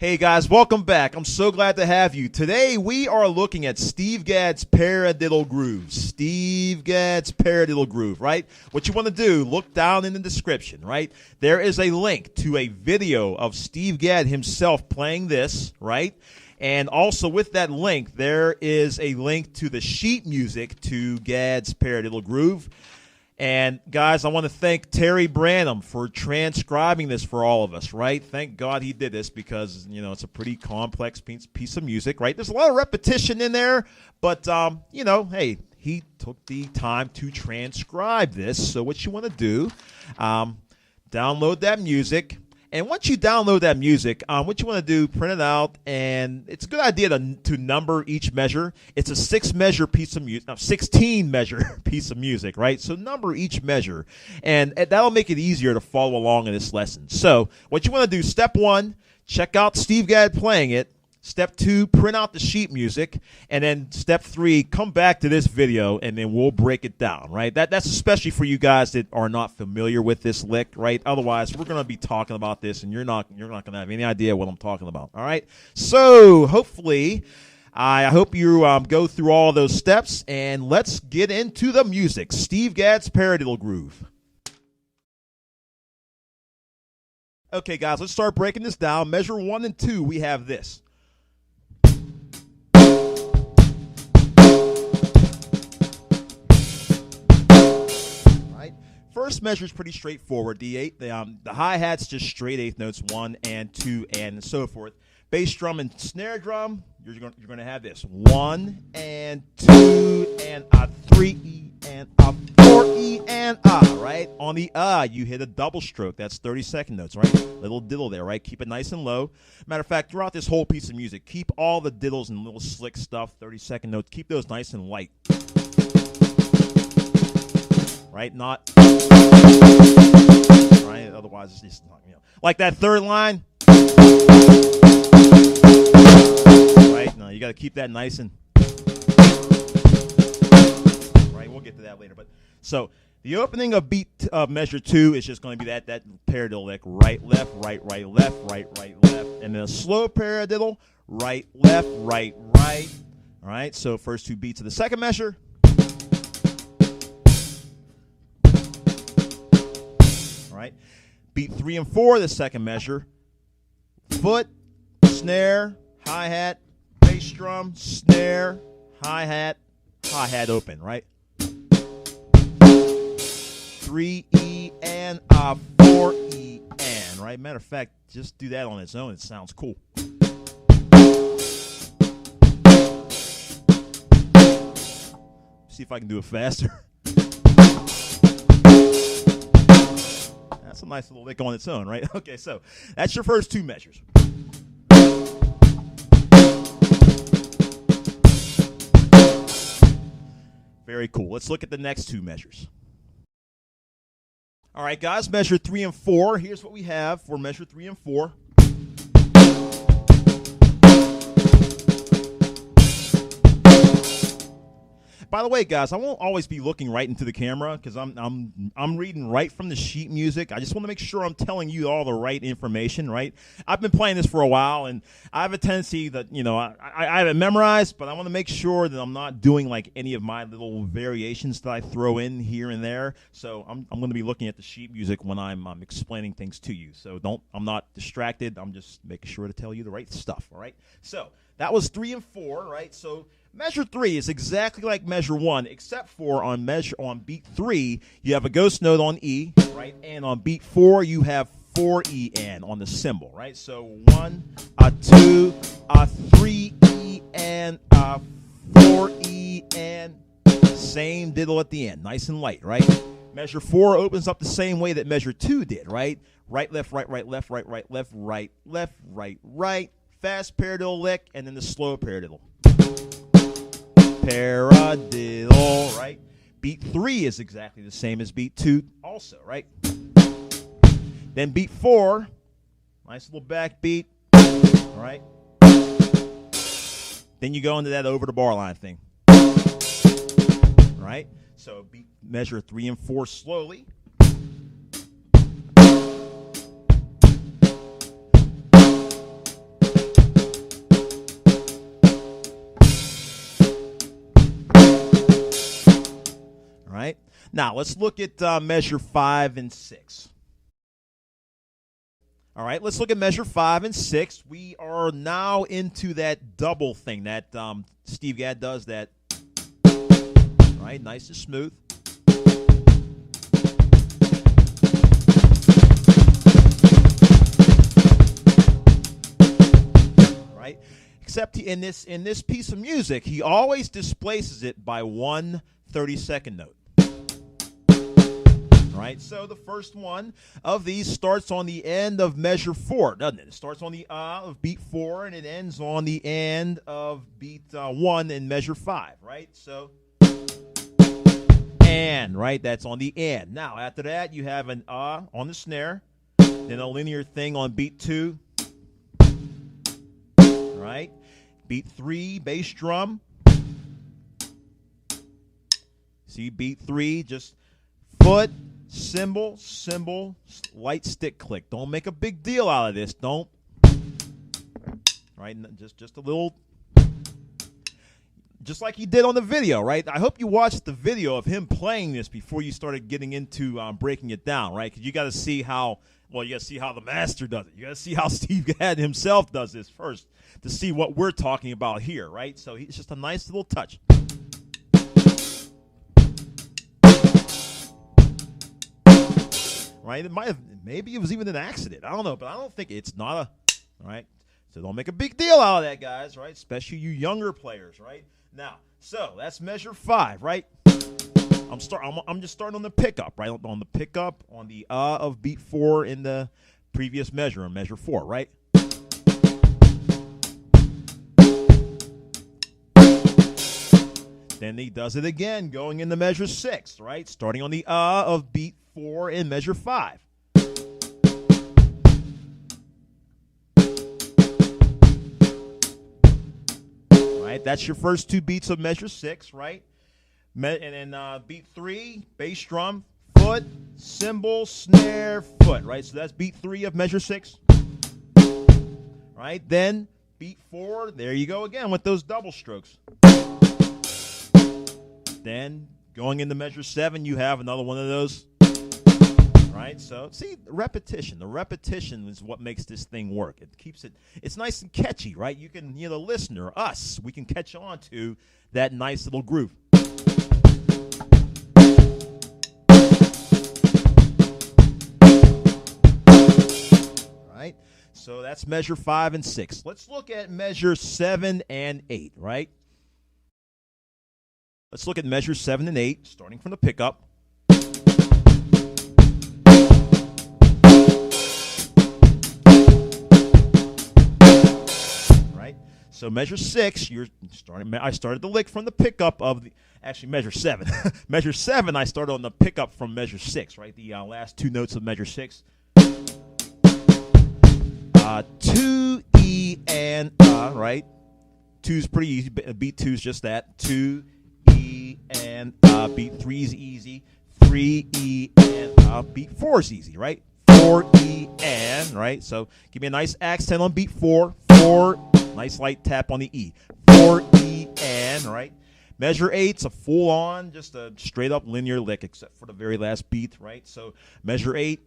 Hey guys, welcome back. I'm so glad to have you. Today we are looking at Steve Gadd's Paradiddle Groove. Steve Gadd's Paradiddle Groove, right? What you want to do, look down in the description, right? There is a link to a video of Steve Gadd himself playing this, right? And also with that link, there is a link to the sheet music to Gadd's Paradiddle Groove. And, guys, I want to thank Terry Branham for transcribing this for all of us, right? Thank God he did this because, you know, it's a pretty complex piece of music, right? There's a lot of repetition in there, but, you know, hey, he took the time to transcribe this. So what you want to do, download that music. And once you download that music, what you want to do, print it out, and it's a good idea to number each measure. It's a 16-measure piece of music, right? So number each measure, and that'll make it easier to follow along in this lesson. So what you want to do, step 1, check out Steve Gadd playing it. Step 2, print out the sheet music, and then step 3, come back to this video, and then we'll break it down, right? That's especially for you guys that are not familiar with this lick, right? Otherwise, we're going to be talking about this, and you're not going to have any idea what I'm talking about, all right? So hopefully, I hope you go through all those steps, and let's get into the music. Steve Gadd's Paradiddle Groove. Okay, guys, let's start breaking this down. Measure 1 and 2, we have this. First measure is pretty straightforward. The hi-hat's just straight eighth notes, 1 and 2 and so forth. Bass drum and snare drum, you're going to have this 1 and 2 and a 3 and a 4 and a, right? On the you hit a double stroke. That's 32nd notes, right? Little diddle there, right? Keep it nice and low. Matter of fact, throughout this whole piece of music, keep all the diddles and little slick stuff, 32nd notes, keep those nice and light. Right, not right. Otherwise, it's just not, you know, like that third line. Right, no, you got to keep that nice and right. We'll get to that later. But so the opening of beat measure 2 is just going to be that paradiddle lick: right, left, right, left, right, left, and then a slow paradiddle: right, left, right. All right. So first 2 beats of the second measure. Right. Beat 3 and 4, the second measure. Foot, snare, hi-hat, bass drum, snare, hi-hat open, right? 3E and a 4E and, right? Matter of fact, just do that on its own. It sounds cool. See if I can do it faster. That's a nice little lick on its own, right? Okay, so that's your first 2 measures. Very cool. Let's look at the next 2 measures. All right, guys, measure 3 and 4. Here's what we have for measure 3 and 4. By the way, guys, I won't always be looking right into the camera because I'm reading right from the sheet music. I just want to make sure I'm telling you all the right information, right? I've been playing this for a while, and I have a tendency that, you know, I have it memorized, but I want to make sure that I'm not doing like any of my little variations that I throw in here and there. So I'm going to be looking at the sheet music when I'm explaining things to you. So I'm not distracted. I'm just making sure to tell you the right stuff, all right? So that was 3 and 4, right? So measure 3 is exactly like measure 1, except for on beat 3, you have a ghost note on E, right? And on beat 4, you have 4E and on the cymbal, right? So 1, a 2, a 3E and a 4E and same diddle at the end, nice and light, right? Measure 4 opens up the same way that measure 2 did, right? Right, left, right, left, right, left, right. Fast paradiddle lick, and then the slow paradiddle. Paradiddle, right? Beat 3 is exactly the same as beat 2 also, right? Then beat 4, nice little back beat, all right? Then you go into that over the bar line thing, all right? So beat measure 3 and 4 slowly. right? Now, let's look at measure 5 and 6. All right, let's look at measure 5 and 6. We are now into that double thing that Steve Gadd does, that, right, nice and smooth. Right? Except in this piece of music, he always displaces it by 1 30-second note. Right, so the first one of these starts on the end of measure 4, doesn't it? It starts on the of beat 4, and it ends on the end of beat 1 in measure 5, right? So, and, right, that's on the end. Now, after that, you have an on the snare, then a linear thing on beat 2, right? Beat 3, bass drum. See, beat 3, just foot, cymbal, cymbal, light stick click. Don't make a big deal out of this. Don't. Right? Just a little. Just like he did on the video, right? I hope you watched the video of him playing this before you started getting into breaking it down, right? Because you got to see how, well, you got to see how the master does it. You got to see how Steve Gadd himself does this first to see what we're talking about here, right? So it's just a nice little touch. Right? It might have, maybe it was even an accident. I don't know, but I don't think it's not a, right? So don't make a big deal out of that, guys, right? Especially you younger players, right? Now, so that's measure 5, right? I'm just starting on the pickup, right? On the pickup on the of beat 4 in the previous measure, on measure 4, right? Then he does it again, going into measure 6, right? Starting on the of beat 4 in measure 5. Right? That's your first 2 beats of measure 6, right? And then beat 3, bass drum, foot, cymbal, snare, foot, right? So that's beat 3 of measure 6. Right? Then beat 4, there you go again with those double strokes. Then going into measure 7, you have another one of those. Right? So see, the repetition is what makes this thing work. It keeps it, it's nice and catchy, right? You can, the listener, us, we can catch on to that nice little groove. Right? So that's measure 5 and 6. Let's look at measure 7 and 8, right? Let's look at measure 7 and 8, starting from the pickup. Right? So measure 6, I started the lick from the pickup of the, actually measure 7. Measure 7, I started on the pickup from measure 6, right? The last 2 notes of measure 6. 2, E, and right? 2's pretty easy. Beat 2's just that. 2, E, and beat 3's easy. 3, E, and beat 4's easy, right? 4, E, and, right? So give me a nice accent on beat 4. 4, nice light tap on the E. 4, E, and, right? Measure 8's a full-on, just a straight-up linear lick, except for the very last beat, right? So measure 8.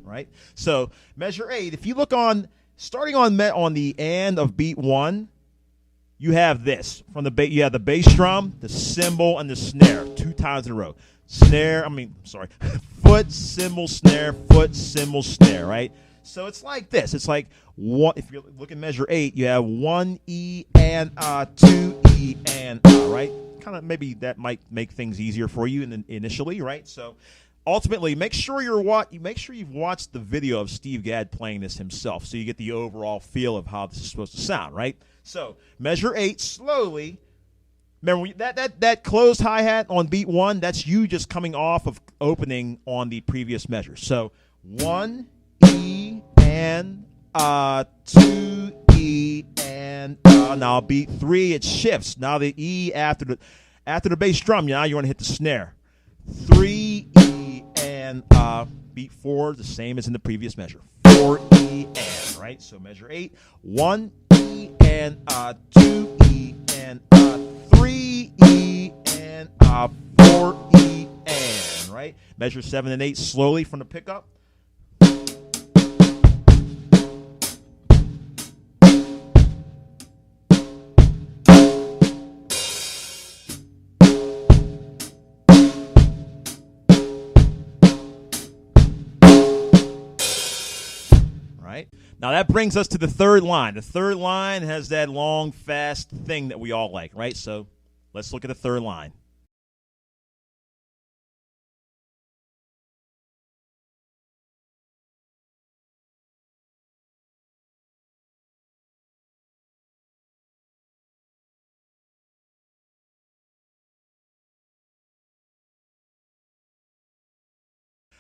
Right? So measure 8, if you look on, starting on the end of beat 1, you have this. From the you have the bass drum, the cymbal, and the snare 2 times in a row. Foot, cymbal, snare, foot, cymbal, snare, right? So it's like this. It's like, if you look at measure 8, you have 1 E and 2 E and right? Kind of, maybe that might make things easier for you initially, right? So ultimately, make sure you've watched the video of Steve Gadd playing this himself, so you get the overall feel of how this is supposed to sound, right? So measure 8 slowly. Remember that closed hi-hat on beat 1. That's you just coming off of opening on the previous measure. So 1 E and 2 E and now beat 3. It shifts. Now the E after the bass drum. Now you want to hit the snare. 3 E and beat 4, the same as in the previous measure. 4 E and, right? So measure 8, 1 E and 2E and 3E and 4E and, right? Measure 7 and 8 slowly from the pickup. Now that brings us to the third line. The third line has that long, fast thing that we all like, right? So let's look at the third line.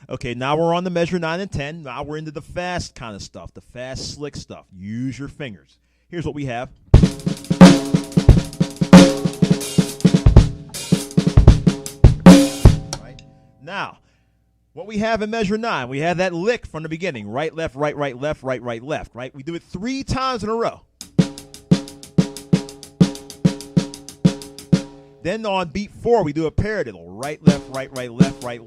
Okay, now we're on the measure 9 and 10. Now we're into the fast kind of stuff, the fast, slick stuff. Use your fingers. Here's what we have. Right. Now, what we have in measure 9, we have that lick from the beginning. Right, left, right, left, right, left, right? We do it 3 times in a row. Then on beat 4, we do a paradiddle. Right, left, left,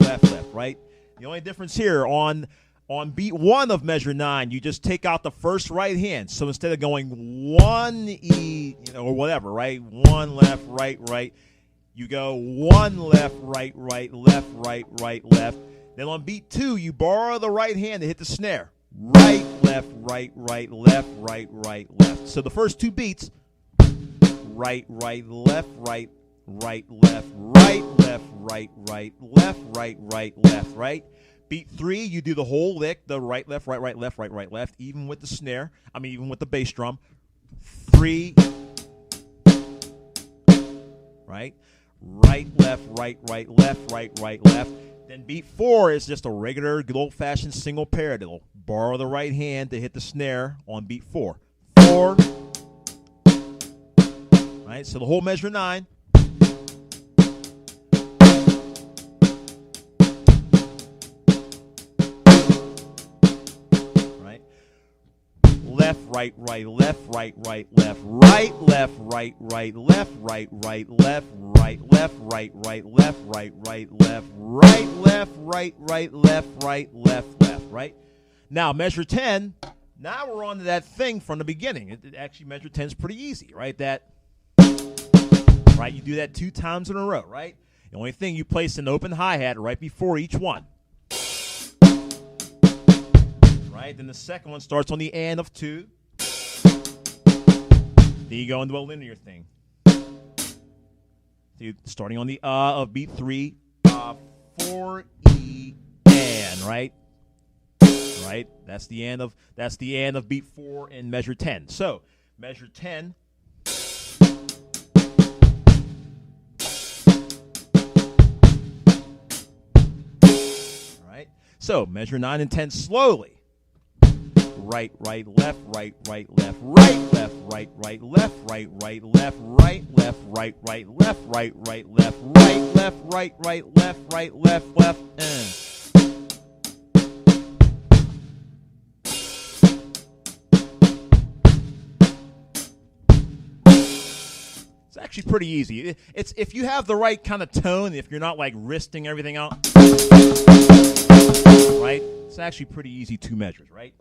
left, right? The only difference here, on beat 1 of measure 9, you just take out the first right hand. So instead of going 1E, or whatever, right? 1 left, right, you go 1 left, right, left. Then on beat 2, you borrow the right hand to hit the snare. Right, left, left, left. So the first 2 beats, right, left, left, right, left, right. Beat 3, you do the whole lick, the right, left, left, even with the snare. Even with the bass drum. 3, right, left, left. Then beat 4 is just a regular, good old-fashioned single paradiddle. Borrow the right hand to hit the snare on beat 4. 4, right, so the whole measure 9. Left, right, left, left, right, left, left, left, left, right. Now, measure 10, now we're on to that thing from the beginning. Actually, measure 10 is pretty easy, right? Right, you do that 2 times in a row, right? The only thing, you place an open hi-hat right before each one. Right, then the second one starts on the and of 2. Then you go into a linear thing. So starting on the of beat 3, 4E and, right? Right? That's the and of beat 4 in measure 10. So, measure 10. All right. So, measure 9 and 10 slowly. Right, left, left, right, left, left, left, left, left, left, and. It's actually pretty easy. It's if you have the right kind of tone, if you're not like wristing everything out, right? It's actually pretty easy 2 measures, right?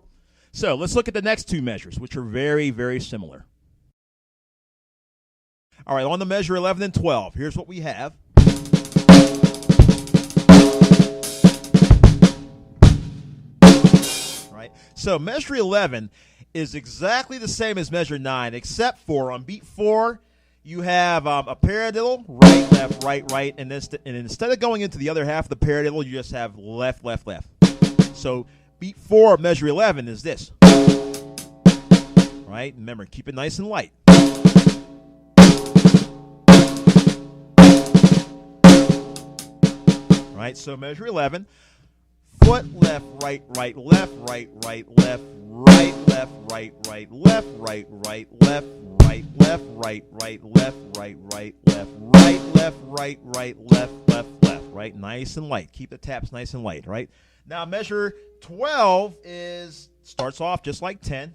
So let's look at the next 2 measures, which are very, very similar. All right, on the measure 11 and 12, here's what we have. All right, so measure 11 is exactly the same as measure 9, except for on beat 4, you have a paradiddle, right, left, right, and instead of going into the other half of the paradiddle, you just have left, left, left. So beat 4 of measure 11 is this. Right? Remember, keep it nice and light. Right? So measure 11. Foot left, right, left, left, left, left, left, left, left, left. Right? Nice and light. Keep the taps nice and light, right? Now, measure 12 starts off just like 10.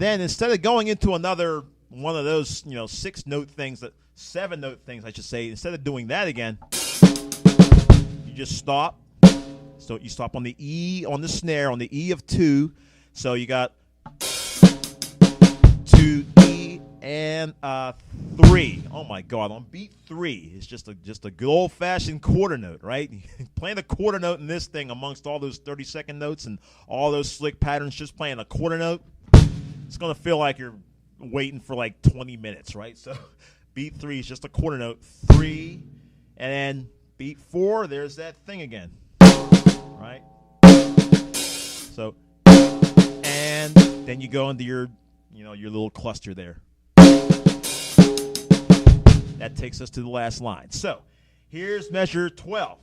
then instead of going into another one of those, 6-note things, 7-note things, I should say, instead of doing that again, you just stop. So you stop on the E on the snare, on the E of 2. So you got 2 E and 3. Oh my God! On beat 3, it's just a good old-fashioned quarter note, right? Playing a quarter note in this thing amongst all those 30-second notes and all those slick patterns, just playing a quarter note, it's gonna feel like you're waiting for like 20 minutes, right? So beat 3 is just a quarter note, 3, and then beat 4. There's that thing again, right? So, and then you go into your little cluster there. That takes us to the last line. So, here's measure 12.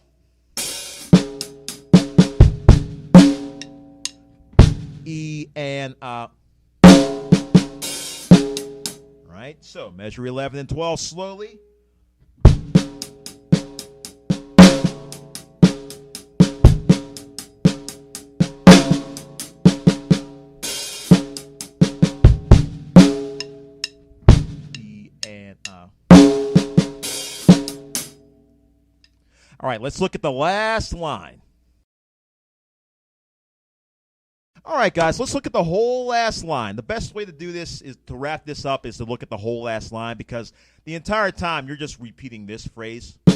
E and right? So, measure 11 and 12 slowly. All right, let's look at the last line. All right, guys, let's look at the whole last line. The best way to do this is to wrap this up is to look at the whole last line, because the entire time you're just repeating this phrase. All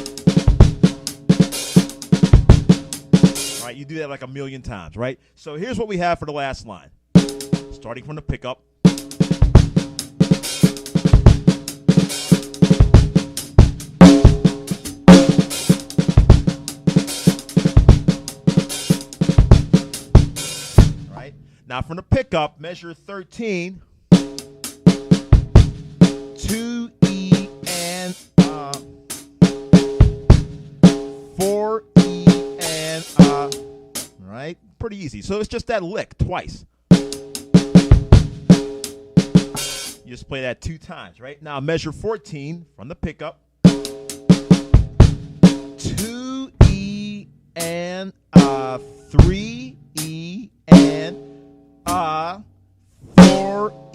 right, you do that like a million times, right? So here's what we have for the last line. Starting from the pickup. Now from the pickup, measure 13, 2 E and 4 E and right? Pretty easy. So it's just that lick twice. You just play that 2 times, right? Now measure 14 from the pickup, 2 E and 3 E and 4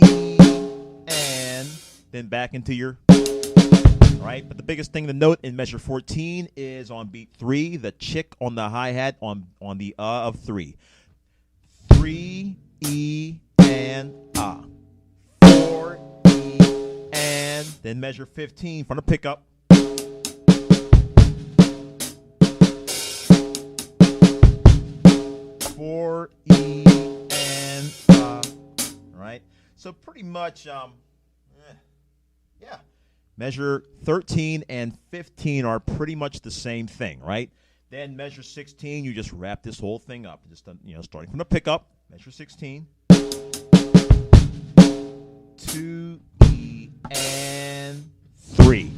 E and then back into your, right? But the biggest thing to note in measure 14 is on beat 3, the chick on the hi-hat on the of 3. 3 E and 4 E and then measure 15 from the pickup. 4 E and right. So pretty much yeah. Measure 13 and 15 are pretty much the same thing, right? Then measure 16, you just wrap this whole thing up. Just starting from the pickup, measure 16. 2 E and 3.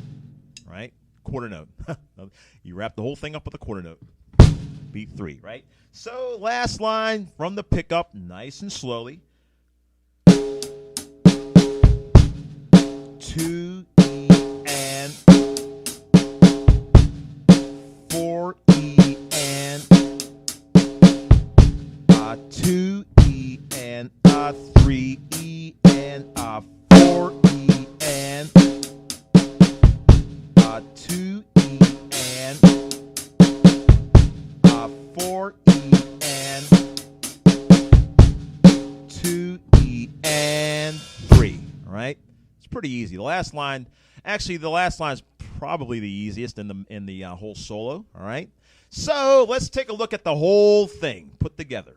Right? Quarter note. You wrap the whole thing up with a quarter note. Beat 3, right? So last line from the pickup, nice and slowly. 2 E and 4 E and 2 E and 3 E and 4 E and 2 E and 4 E and 2 E and 3. All right, it's pretty easy. The last line, actually, the last line is probably the easiest in the whole solo. All right, so let's take a look at the whole thing put together.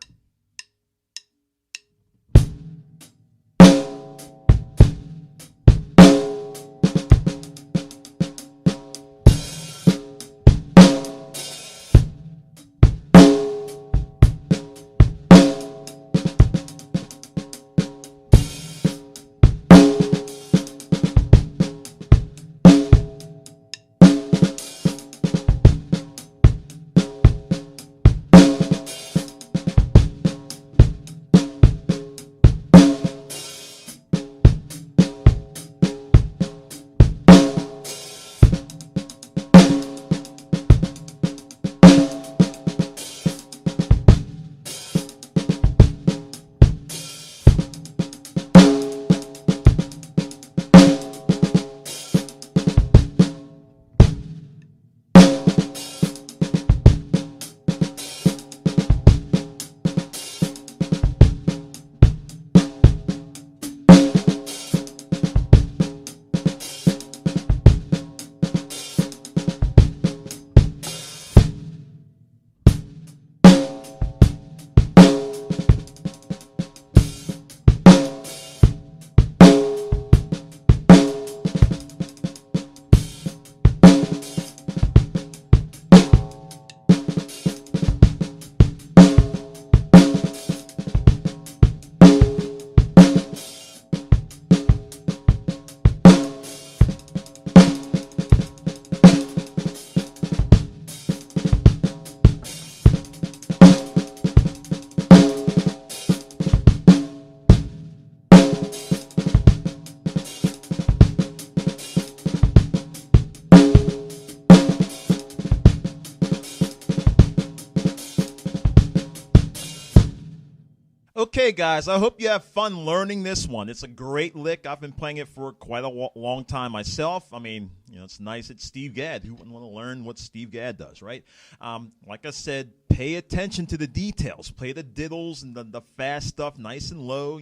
Okay, guys, I hope you have fun learning this one. It's a great lick. I've been playing it for quite a long time myself. I mean, it's nice. It's Steve Gadd. Who wouldn't want to learn what Steve Gadd does, right? Like I said, pay attention to the details. Play the diddles and the fast stuff nice and low,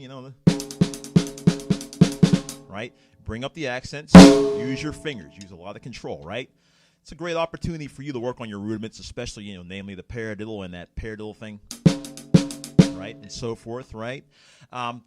right? Bring up the accents. Use your fingers. Use a lot of control, right? It's a great opportunity for you to work on your rudiments, especially, namely the paradiddle and that paradiddle thing. Right, and so forth, right?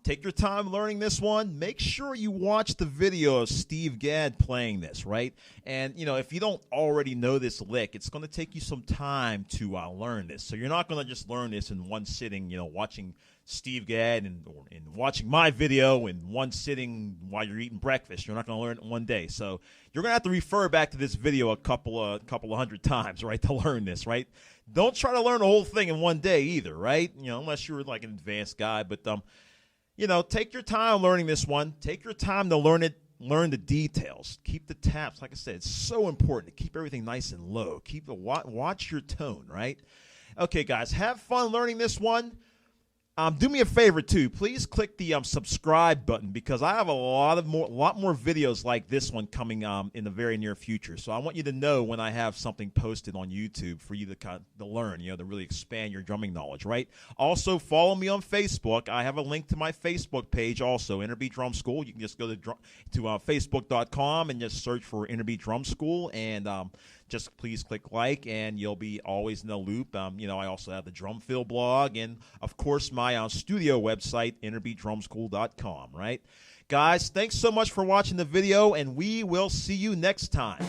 Take your time learning this one. Make sure you watch the video of Steve Gadd playing this, right? And, if you don't already know this lick, it's going to take you some time to learn this. So you're not going to just learn this in one sitting, watching Steve Gadd and watching my video in one sitting while you're eating breakfast. You're not going to learn it in one day. So you're going to have to refer back to this video a couple of hundred times, right, to learn this, right? Don't try to learn the whole thing in one day either, right? Unless you're like an advanced guy. But, take your time learning this one. Take your time to learn it. Learn the details. Keep the taps. Like I said, it's so important to keep everything nice and low. Watch your tone, right? Okay, guys, have fun learning this one. Do me a favor too. Please click the subscribe button because I have a lot more videos like this one coming in the very near future. So I want you to know when I have something posted on YouTube for you to learn, to really expand your drumming knowledge, right? Also, follow me on Facebook. I have a link to my Facebook page also, Innerbeat Drum School. You can just go to facebook.com and just search for Innerbeat Drum School and just please click like, and you'll be always in the loop. I also have the Drumfield blog, and of course my studio website, InnerbeatDrumSchool.com. Right, guys? Thanks so much for watching the video, and we will see you next time.